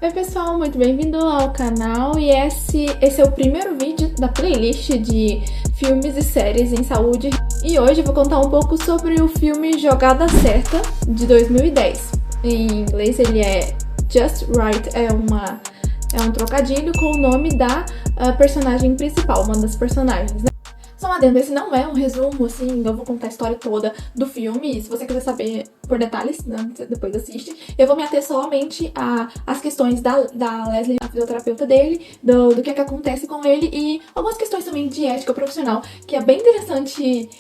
Oi pessoal, muito bem-vindo ao canal e esse é o primeiro vídeo da playlist de filmes e séries em saúde e hoje eu vou contar um pouco sobre o filme Jogada Certa, de 2010. Em inglês ele é Just Right, é um trocadilho com o nome da personagem principal, uma das personagens, né? Só um adendo, esse não é um resumo, assim, eu vou contar a história toda do filme, e se você quiser saber por detalhes, né, você depois assiste. Eu vou me ater somente às questões da Leslie, a fisioterapeuta dele, do que acontece com ele, e algumas questões também de ética profissional, que é bem interessante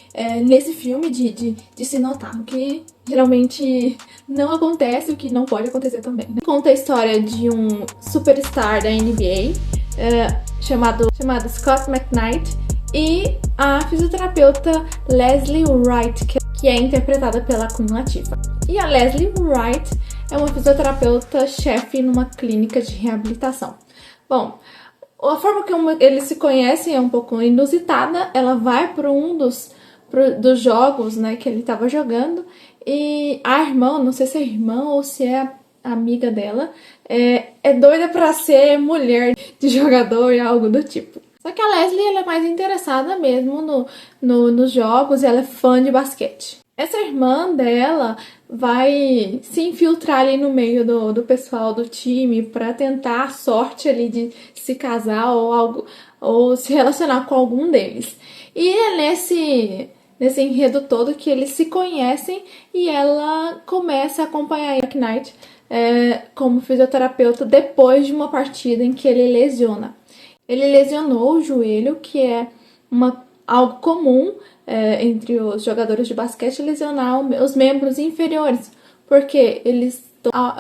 nesse filme de se notar, o que geralmente não acontece, o que não pode acontecer também, né? Conta a história de um superstar da NBA, chamado Scott McKnight, e a fisioterapeuta Leslie Wright, que é interpretada pela Queen Latifah. E a Leslie Wright é uma fisioterapeuta-chefe numa clínica de reabilitação. Bom, a forma que eles se conhecem é um pouco inusitada. Ela vai para um dos jogos, né, que ele estava jogando, e a irmã, não sei se é irmã ou se é a amiga dela, é doida para ser mulher de jogador e algo do tipo. Só que a Leslie ela é mais interessada mesmo nos jogos e ela é fã de basquete. Essa irmã dela vai se infiltrar ali no meio do pessoal do time para tentar a sorte ali de se casar ou algo, ou se relacionar com algum deles. E é nesse enredo todo que eles se conhecem e ela começa a acompanhar a Knight como fisioterapeuta depois de uma partida em que ele lesiona. Ele lesionou o joelho, que é algo comum entre os jogadores de basquete, lesionar os membros inferiores, porque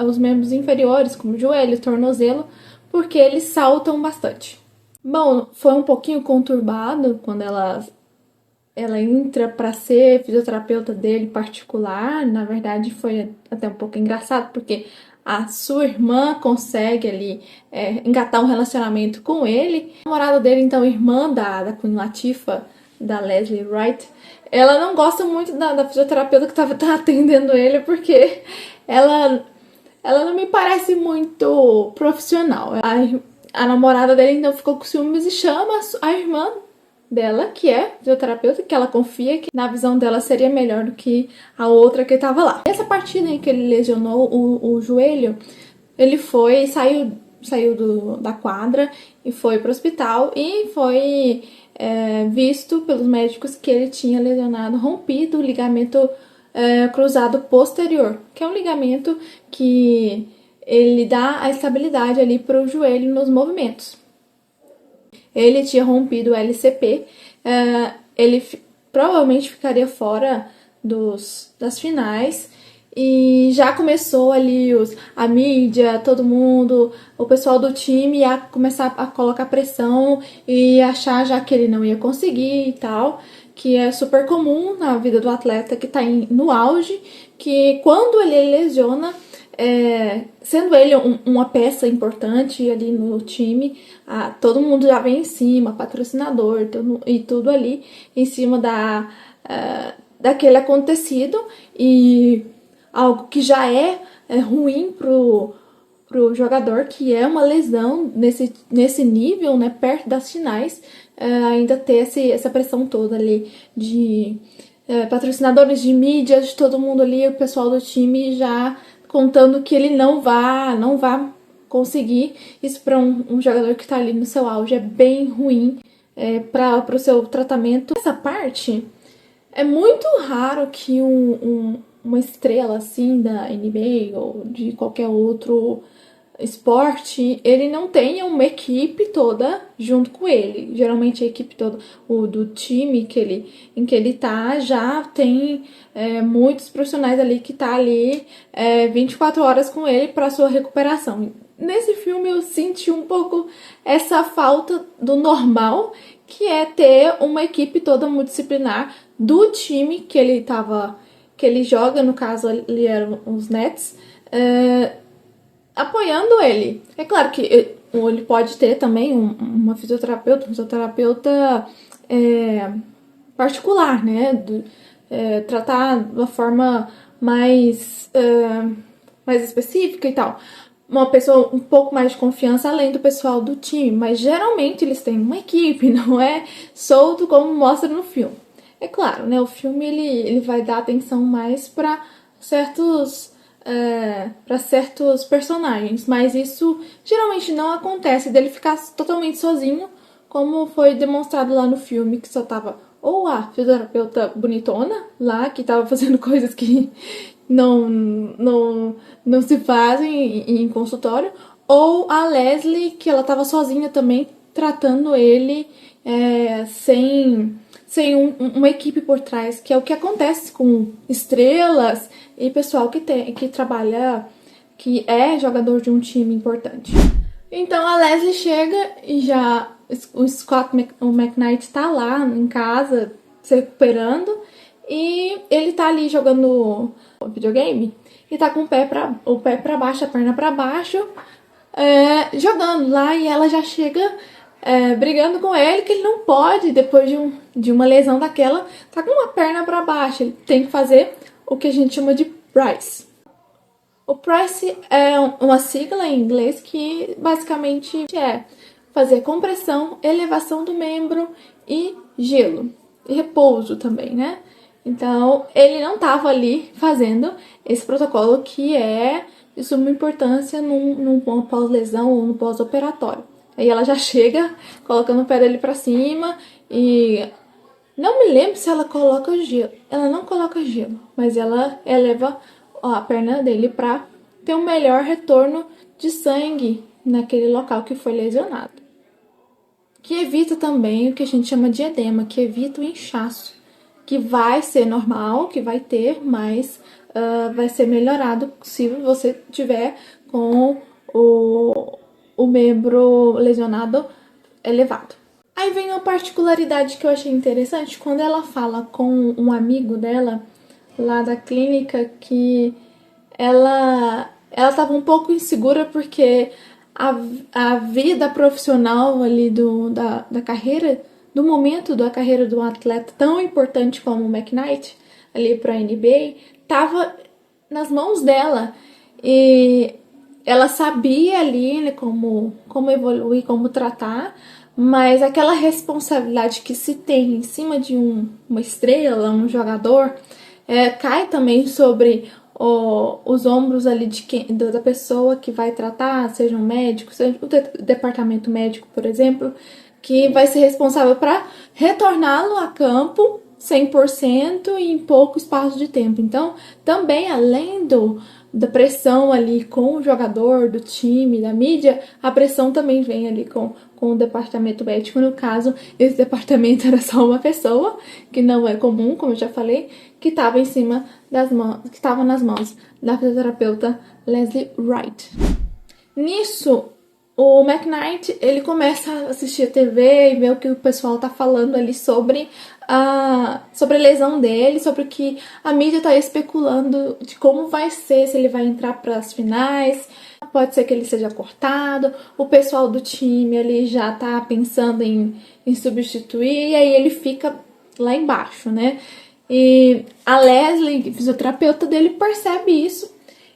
os membros inferiores, como o joelho, tornozelo, porque eles saltam bastante. Bom, foi um pouquinho conturbado quando ela entra para ser fisioterapeuta dele particular. Na verdade, foi até um pouco engraçado, porque a sua irmã consegue ali engatar um relacionamento com ele. A namorada dele, então, irmã da Queen Latifah, da Leslie Wright, ela não gosta muito da fisioterapeuta que tá atendendo ele, porque ela não me parece muito profissional. A namorada dele, então, ficou com ciúmes e chama a irmã dela, que é fisioterapeuta, que ela confia que na visão dela seria melhor do que a outra que estava lá. Essa partida em que ele lesionou o joelho, ele saiu da quadra e foi para o hospital e foi visto pelos médicos que ele tinha rompido o ligamento cruzado posterior, que é um ligamento que ele dá a estabilidade ali para o joelho nos movimentos. Ele tinha rompido o LCP, ele provavelmente ficaria fora das finais, e já começou ali a mídia, todo mundo, o pessoal do time a começar a colocar pressão e achar já que ele não ia conseguir e tal, que é super comum na vida do atleta que está no auge, que quando ele lesiona, sendo ele uma peça importante ali no time, todo mundo já vem em cima, patrocinador e tudo ali em cima daquele acontecido, e algo que já é ruim pro jogador, que é uma lesão nesse nível, né, perto das finais, ainda ter essa pressão toda ali de patrocinadores, de mídia, de todo mundo ali, o pessoal do time já contando que ele não vá conseguir. Isso para um jogador que está ali no seu auge é bem ruim para o seu tratamento. Essa parte é muito raro que uma estrela assim da NBA ou de qualquer outro esporte, ele não tenha uma equipe toda junto com ele. Geralmente a equipe toda, do time em que ele tá, já tem muitos profissionais ali que tá ali 24 horas com ele para sua recuperação. Nesse filme eu senti um pouco essa falta do normal, que é ter uma equipe toda multidisciplinar do time que ele joga, no caso ali eram os Nets, apoiando ele. É claro que ele pode ter também uma fisioterapeuta particular, né? Tratar de uma forma mais específica e tal. uma pessoa um pouco mais de confiança além do pessoal do time, mas geralmente eles têm uma equipe, não é solto como mostra no filme. É claro, né? O filme ele vai dar atenção mais para certos personagens, mas isso geralmente não acontece dele ficar totalmente sozinho, como foi demonstrado lá no filme, que só tava ou a fisioterapeuta bonitona lá, que tava fazendo coisas que não se fazem em consultório, ou a Leslie, que ela tava sozinha também, tratando ele sem uma equipe por trás, que é o que acontece com estrelas e pessoal que trabalha, que é jogador de um time importante. Então a Leslie chega e já o McKnight tá lá em casa se recuperando e ele tá ali jogando videogame e tá com o pé pra baixo, a perna pra baixo, jogando lá, e ela já chega brigando com ele que ele não pode, depois de uma lesão daquela, tá com uma perna pra baixo, ele tem que fazer o que a gente chama de Price. O Price é uma sigla em inglês que basicamente é fazer compressão, elevação do membro e gelo. E repouso também, né? Então, ele não estava ali fazendo esse protocolo que é de suma importância num pós-lesão ou no pós-operatório. Aí ela já chega colocando o pé dele pra cima e... Não me lembro se ela coloca gelo. Ela não coloca gelo, mas ela eleva a perna dele para ter um melhor retorno de sangue naquele local que foi lesionado. Que evita também o que a gente chama de edema, que evita o inchaço, que vai ser normal, que vai ter, mas vai ser melhorado se você tiver com o membro lesionado elevado. Aí vem uma particularidade que eu achei interessante, quando ela fala com um amigo dela lá da clínica, que ela estava um pouco insegura porque a vida profissional ali da carreira, do momento da carreira de um atleta tão importante como o McKnight, ali para a NBA, estava nas mãos dela. E ela sabia ali, né, como evoluir, como tratar, mas aquela responsabilidade que se tem em cima de uma estrela, um jogador, cai também sobre os ombros ali da pessoa que vai tratar, seja um médico, seja o departamento médico, por exemplo, que vai ser responsável para retorná-lo a campo 100% em pouco espaço de tempo. Então, também além da pressão ali com o jogador, do time, da mídia, a pressão também vem ali com o departamento médico. No caso, esse departamento era só uma pessoa, que não é comum, como eu já falei, que estava que estava nas mãos da fisioterapeuta Leslie Wright. Nisso, o McKnight, ele começa a assistir a TV e ver o que o pessoal tá falando ali sobre a lesão dele, sobre o que a mídia tá especulando de como vai ser, se ele vai entrar para as finais, pode ser que ele seja cortado, o pessoal do time ali já tá pensando em substituir, e aí ele fica lá embaixo, né? E a Leslie, fisioterapeuta dele, percebe isso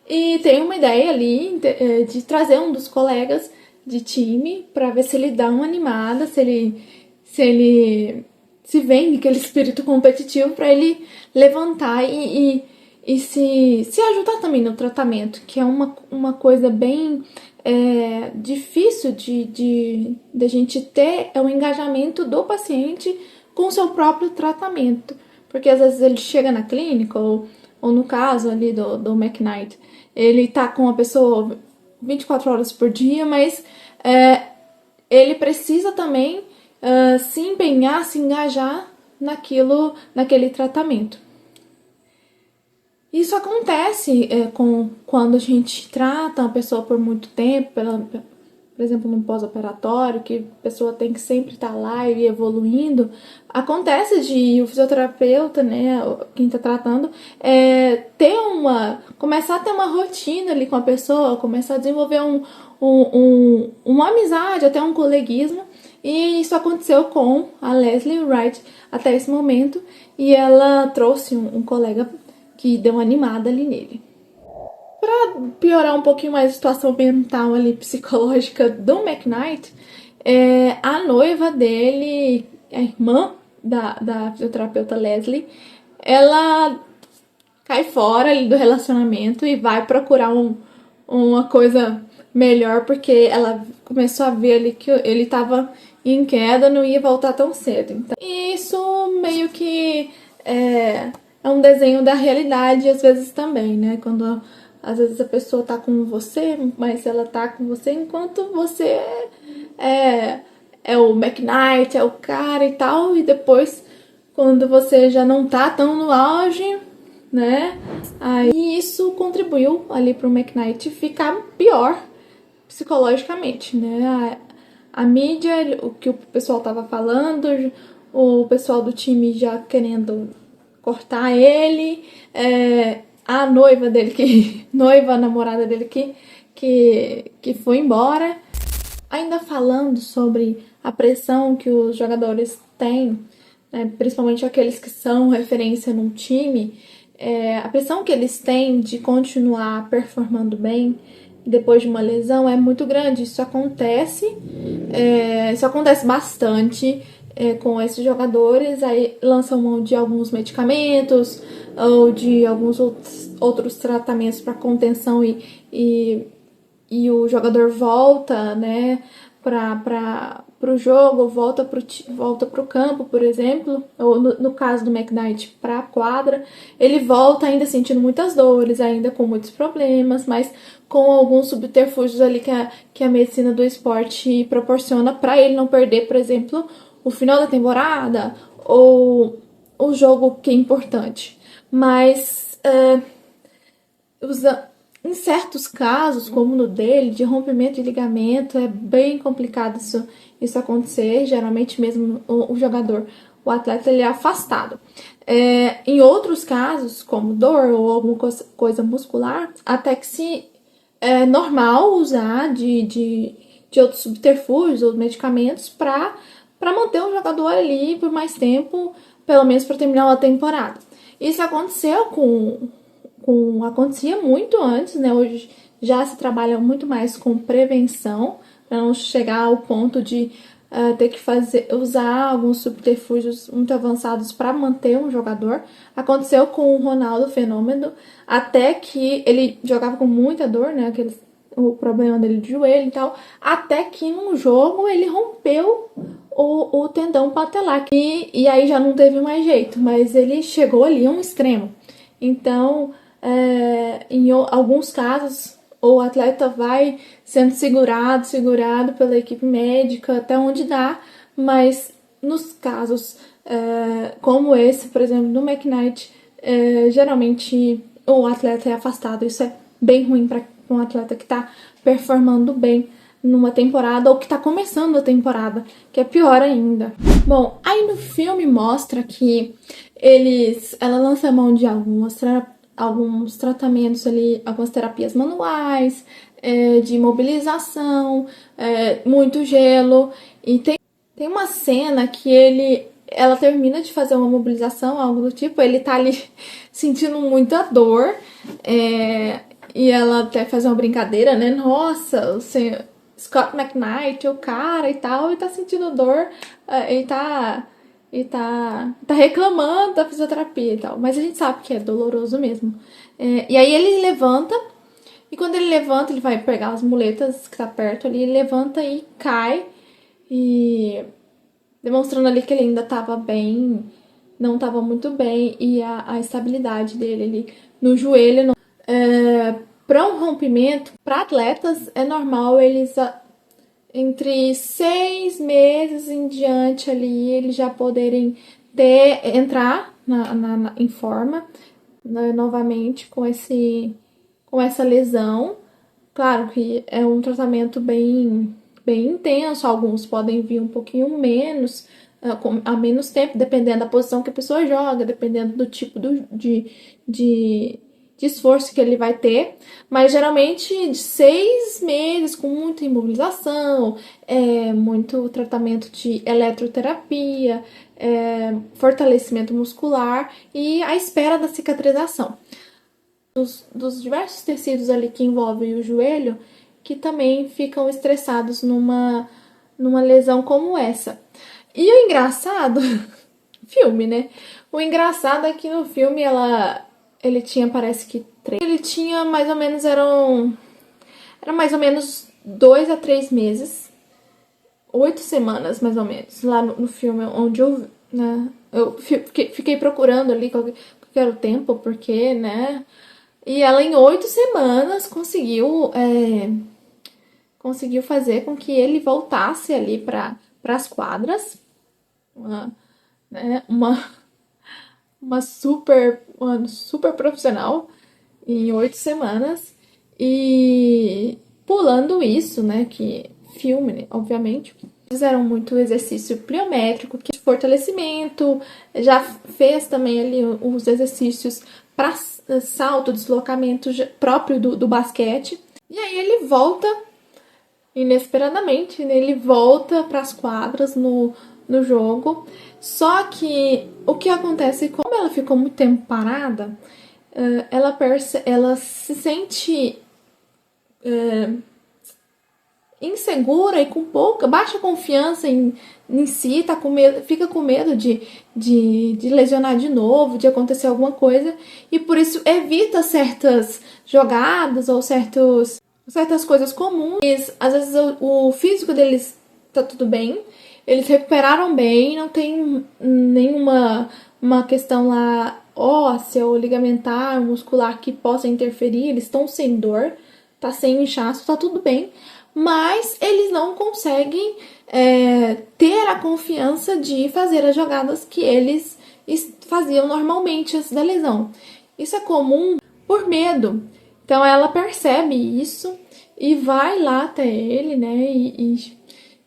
e tem uma ideia ali de trazer um dos colegas de time para ver se ele dá uma animada, se ele se vende aquele espírito competitivo para ele levantar e se ajudar também no tratamento, que é uma coisa bem difícil de gente ter, é o engajamento do paciente com o seu próprio tratamento. Porque às vezes ele chega na clínica, ou no caso ali do McKnight, ele tá com a pessoa 24 horas por dia, mas ele precisa também se empenhar, se engajar naquele tratamento. Isso acontece quando a gente trata uma pessoa por muito tempo, por exemplo, num pós-operatório, que a pessoa tem que sempre estar lá e evoluindo. Acontece de o fisioterapeuta, né, quem está tratando, começar a ter uma rotina ali com a pessoa, começar a desenvolver uma amizade, até um coleguismo. E isso aconteceu com a Leslie Wright até esse momento, e ela trouxe um colega que deu uma animada ali nele. piorar um pouquinho mais a situação mental ali, psicológica do McKnight, a noiva dele, a irmã da fisioterapeuta Leslie, ela cai fora ali do relacionamento e vai procurar uma coisa melhor, porque ela começou a ver ali que ele tava em queda, não ia voltar tão cedo. Então, isso meio que é um desenho da realidade às vezes também, né? Quando às vezes a pessoa tá com você, mas ela tá com você enquanto você é o McKnight, é o cara e tal, e depois quando você já não tá tão no auge, né? Aí isso contribuiu ali pro McKnight ficar pior psicologicamente, né? A mídia, o que o pessoal tava falando, o pessoal do time já querendo cortar ele, a noiva dele, a namorada dele que foi embora. Ainda falando sobre a pressão que os jogadores têm, né, principalmente aqueles que são referência num time, a pressão que eles têm de continuar performando bem depois de uma lesão é muito grande. Isso acontece bastante com esses jogadores, aí lançam mão de alguns medicamentos ou de alguns outros tratamentos para contenção e o jogador volta, né, para o jogo, volta pro campo, por exemplo, ou no caso do McKnight, para a quadra, ele volta ainda sentindo muitas dores, ainda com muitos problemas, mas com alguns subterfúgios ali que a medicina do esporte proporciona para ele não perder, por exemplo, o final da temporada ou o jogo que é importante. Mas em certos casos, como no dele, de rompimento de ligamento, é bem complicado isso acontecer. Geralmente mesmo o jogador, o atleta, ele é afastado. Em outros casos, como dor ou alguma coisa muscular, até que se é normal usar de outros subterfúgios ou medicamentos para manter o jogador ali por mais tempo, pelo menos para terminar a temporada. Isso aconteceu acontecia muito antes, né? Hoje já se trabalha muito mais com prevenção, para não chegar ao ponto de ter que usar alguns subterfúgios muito avançados para manter um jogador. Aconteceu com o Ronaldo Fenômeno, até que ele jogava com muita dor, né? O problema dele de joelho e tal, até que num jogo ele rompeu o tendão patelar. E aí já não teve mais jeito, mas ele chegou ali a um extremo. Então, em alguns casos, o atleta vai sendo segurado pela equipe médica até onde dá, mas nos casos como esse, por exemplo, do McKnight, geralmente o atleta é afastado. Isso é bem ruim para um atleta que está performando bem numa temporada ou que está começando a temporada, que é pior ainda. Bom, aí no filme mostra que ela lança mão de alguns tratamentos ali, algumas terapias manuais, de mobilização, muito gelo, e tem uma cena que ela termina de fazer uma mobilização, algo do tipo, ele tá ali sentindo muita dor, e ela até faz uma brincadeira, né? Nossa, o senhor Scott McKnight, o cara e tal, e tá sentindo dor, e tá reclamando da fisioterapia e tal. Mas a gente sabe que é doloroso mesmo. E aí ele levanta, e quando ele levanta, ele vai pegar as muletas que tá perto ali, ele levanta e cai, e demonstrando ali que ele ainda tava bem, não tava muito bem, e a estabilidade dele ali no joelho. Para um rompimento, para atletas, é normal eles entre 6 meses em diante ali, eles já poderem entrar em forma, né, novamente com essa lesão. Claro que é um tratamento bem intenso, alguns podem vir um pouquinho menos, a menos tempo, dependendo da posição que a pessoa joga, dependendo do tipo de esforço que ele vai ter, mas geralmente de 6 meses com muita imobilização, muito tratamento de eletroterapia, fortalecimento muscular e a espera da cicatrização. dos diversos tecidos ali que envolvem o joelho, que também ficam estressados numa lesão como essa. E o engraçado, filme, né? O engraçado é que no filme ele tinha, parece que 3. Ele tinha mais ou menos, era mais ou menos 2 a 3 meses. 8 semanas, mais ou menos, lá no filme onde eu, né, eu fiquei procurando ali qual que era o tempo, porque, né, e ela em 8 semanas conseguiu fazer com que ele voltasse ali para as quadras, né, uma super profissional em 8 semanas, e pulando isso, né, que filme, né, obviamente, fizeram muito exercício pliométrico, que é fortalecimento, já fez também ali os exercícios para salto, deslocamento próprio do basquete. E aí ele volta, inesperadamente, né, ele volta para as quadras no jogo. Só que o que acontece, como ela ficou muito tempo parada, ela se sente insegura e com baixa confiança em si, tá com medo, fica com medo de lesionar de novo, de acontecer alguma coisa, e por isso evita certas jogadas ou certas coisas comuns. Às vezes o físico deles tá tudo bem, eles recuperaram bem, não tem nenhuma uma questão lá óssea ou ligamentar, muscular que possa interferir, eles estão sem dor, tá sem inchaço, tá tudo bem, mas eles não conseguem ter a confiança de fazer as jogadas que eles faziam normalmente antes da lesão. Isso é comum por medo. Então ela percebe isso e vai lá até ele, né,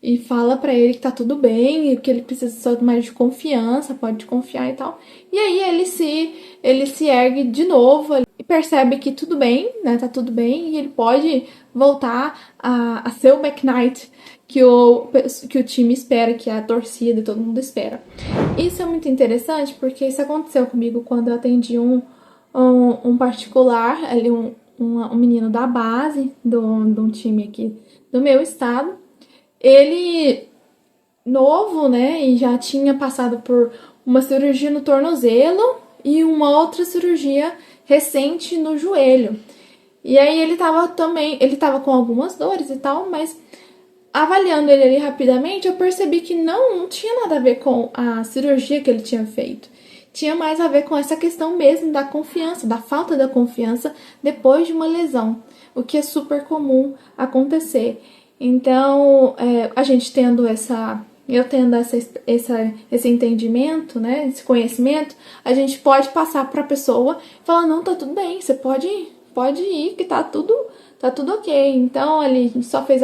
e fala pra ele que tá tudo bem, e que ele precisa só mais de confiança, pode confiar e tal. E aí ele se ergue de novo e percebe que tudo bem, né, tá tudo bem, e ele pode voltar a ser o McKnight que o time espera, que a torcida e todo mundo espera. Isso é muito interessante, porque isso aconteceu comigo quando eu atendi um particular, ali um menino da base de um time aqui do meu estado. Ele, novo, né, e já tinha passado por uma cirurgia no tornozelo e uma outra cirurgia recente no joelho. E aí ele tava com algumas dores e tal, mas avaliando ele ali rapidamente, eu percebi que não tinha nada a ver com a cirurgia que ele tinha feito. Tinha mais a ver com essa questão mesmo da confiança, da falta da confiança depois de uma lesão, o que é super comum acontecer. Então, a gente eu tendo esse entendimento, né, esse conhecimento, a gente pode passar para a pessoa e falar, não, tá tudo bem, você pode ir, que tá tudo ok. Então, ali a gente só fez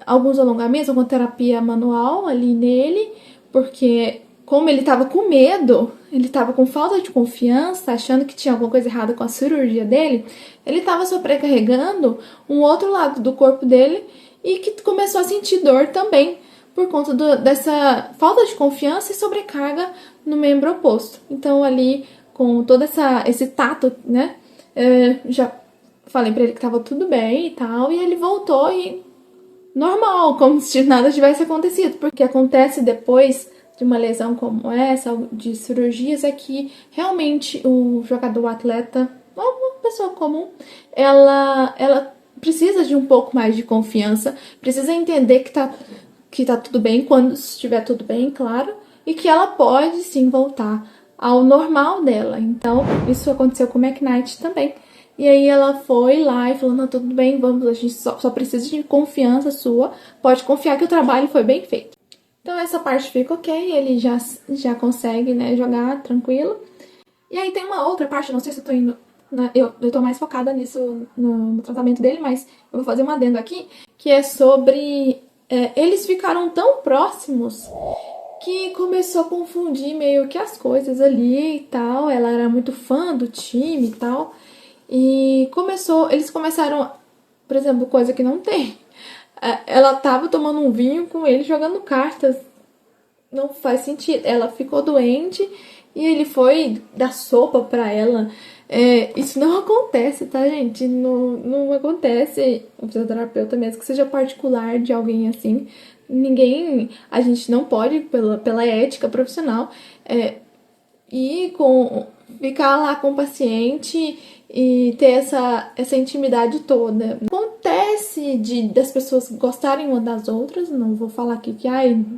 alguns alongamentos, alguma terapia manual ali nele, porque como ele tava com medo, ele tava com falta de confiança, achando que tinha alguma coisa errada com a cirurgia dele, ele tava sobrecarregando um outro lado do corpo dele e que começou a sentir dor também por conta dessa falta de confiança e sobrecarga no membro oposto. Então ali, com todo esse tato, né, já falei pra ele que tava tudo bem e tal, e ele voltou e normal, como se nada tivesse acontecido, porque acontece depois de uma lesão como essa, de cirurgias, é que realmente o jogador, o atleta, uma pessoa comum, ela precisa de um pouco mais de confiança, precisa entender que tá tudo bem, quando estiver tudo bem, claro, e que ela pode sim voltar ao normal dela. Então, isso aconteceu com o McKnight também. E aí ela foi lá e falou, não, tudo bem, vamos, a gente só precisa de confiança sua, pode confiar que o trabalho foi bem feito. Então essa parte fica ok, ele já consegue, né, jogar tranquilo. E aí tem uma outra parte, não sei se eu tô indo, né, eu tô mais focada nisso, no tratamento dele, mas eu vou fazer um adendo aqui, que é sobre, eles ficaram tão próximos que começou a confundir meio que as coisas ali e tal, ela era muito fã do time e tal, e eles começaram, por exemplo, coisa que não tem. Ela tava tomando um vinho com ele, jogando cartas. Não faz sentido. Ela ficou doente e ele foi dar sopa pra ela. Isso não acontece, tá, gente? Não acontece. O fisioterapeuta, mesmo que seja particular de alguém assim, a gente não pode, pela ética profissional, ficar lá com o paciente e ter essa intimidade toda. Acontece das pessoas gostarem uma das outras, não vou falar aqui que,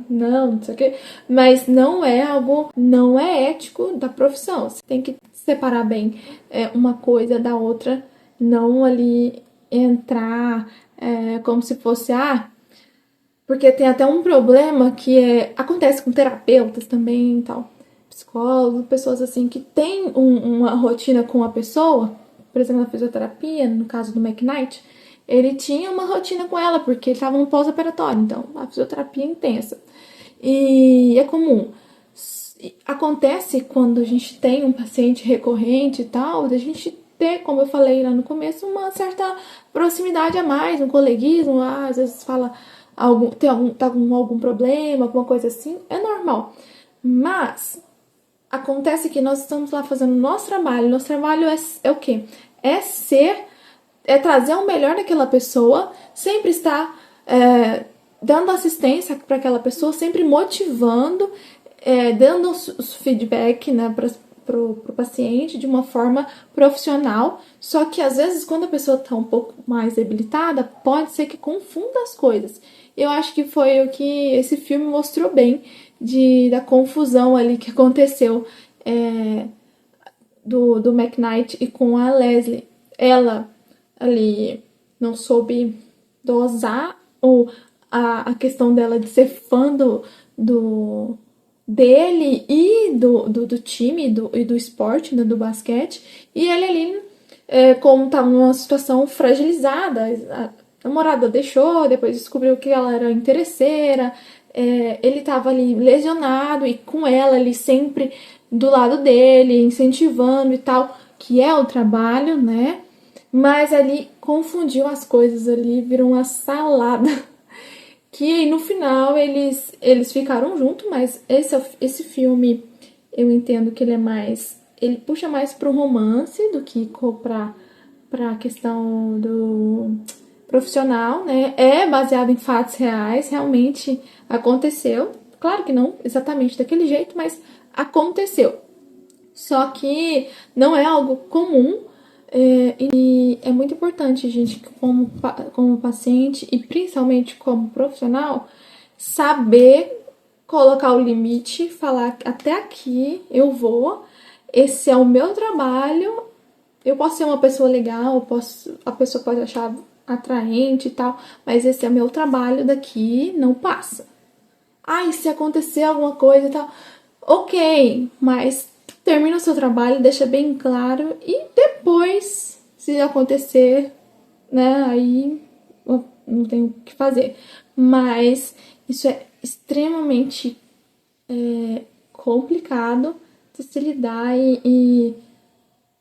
não sei o quê, mas não é ético da profissão. Você tem que separar bem uma coisa da outra, não ali entrar como se fosse, porque tem até um problema que acontece com terapeutas também e tal, psicólogos, pessoas assim que têm uma rotina com a pessoa. Por exemplo, na fisioterapia, no caso do McKnight, ele tinha uma rotina com ela, porque ele estava no pós-operatório, então a fisioterapia é intensa. E é comum. Acontece quando a gente tem um paciente recorrente e tal, a gente ter, como eu falei lá no começo, uma certa proximidade a mais, um coleguismo, às vezes fala tá com algum problema, alguma coisa assim, é normal. Mas acontece que nós estamos lá fazendo o nosso trabalho. Nosso trabalho é o quê? É trazer o melhor daquela pessoa, sempre estar dando assistência para aquela pessoa, sempre motivando, dando os feedback, né, pro paciente de uma forma profissional. Só que às vezes, quando a pessoa está um pouco mais debilitada, pode ser que confunda as coisas. Eu acho que foi o que esse filme mostrou bem, da confusão ali que aconteceu do McKnight e com a Leslie. Ela ali não soube dosar a questão dela de ser fã dele e do time e do esporte, né, do basquete, e ele ali, como estava numa situação fragilizada, a namorada deixou, depois descobriu que ela era interesseira, ele estava ali lesionado e com ela ali sempre do lado dele, incentivando e tal, que é o trabalho, né? Mas ali confundiu as coisas, ali virou uma salada. Que no final eles ficaram juntos, mas esse filme eu entendo que ele puxa mais pro romance do que pra questão do profissional, né? É baseado em fatos reais, realmente aconteceu. Claro que não exatamente daquele jeito, mas aconteceu. Só que não é algo comum. E é muito importante, gente, como paciente e principalmente como profissional, saber colocar o limite, falar até aqui eu vou, esse é o meu trabalho, eu posso ser uma pessoa legal, a pessoa pode achar atraente e tal, mas esse é o meu trabalho, daqui não passa. E se acontecer alguma coisa e tal, ok, mas termina o seu trabalho, deixa bem claro e depois, se acontecer, né, aí não tem o que fazer. Mas isso é extremamente complicado de se lidar e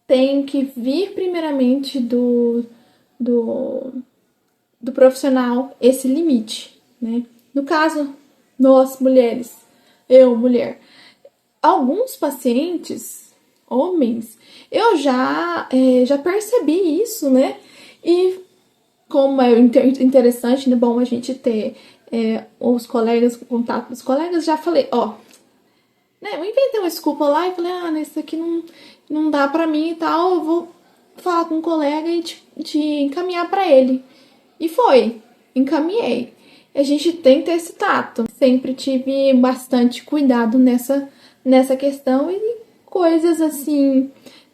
tem que vir primeiramente do profissional esse limite, né? No caso, nós mulheres, mulher, alguns pacientes, homens, eu já percebi isso, né? E como é interessante, né? Bom a gente ter os colegas, o contato dos colegas, já falei, né? Eu inventei uma desculpa lá e falei, isso aqui não dá pra mim e tal, eu vou falar com um colega e te encaminhar pra ele. E encaminhei. A gente tem que ter esse tato. Sempre tive bastante cuidado nessa questão e coisas assim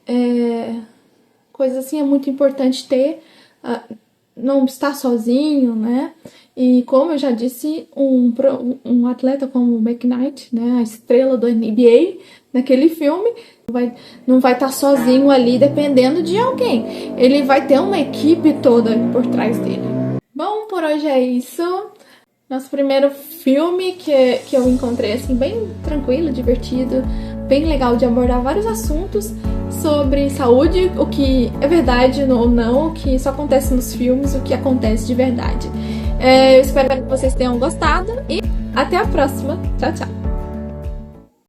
é muito importante ter, não estar sozinho, né? E como eu já disse, um atleta como o McKnight, né, a estrela do NBA naquele filme, não vai estar sozinho ali dependendo de alguém. Ele vai ter uma equipe toda por trás dele. Bom, por hoje é isso. Nosso primeiro filme que eu encontrei, assim, bem tranquilo, divertido, bem legal de abordar vários assuntos sobre saúde, o que é verdade ou não, o que só acontece nos filmes, o que acontece de verdade. Eu espero que vocês tenham gostado e até a próxima. Tchau, tchau!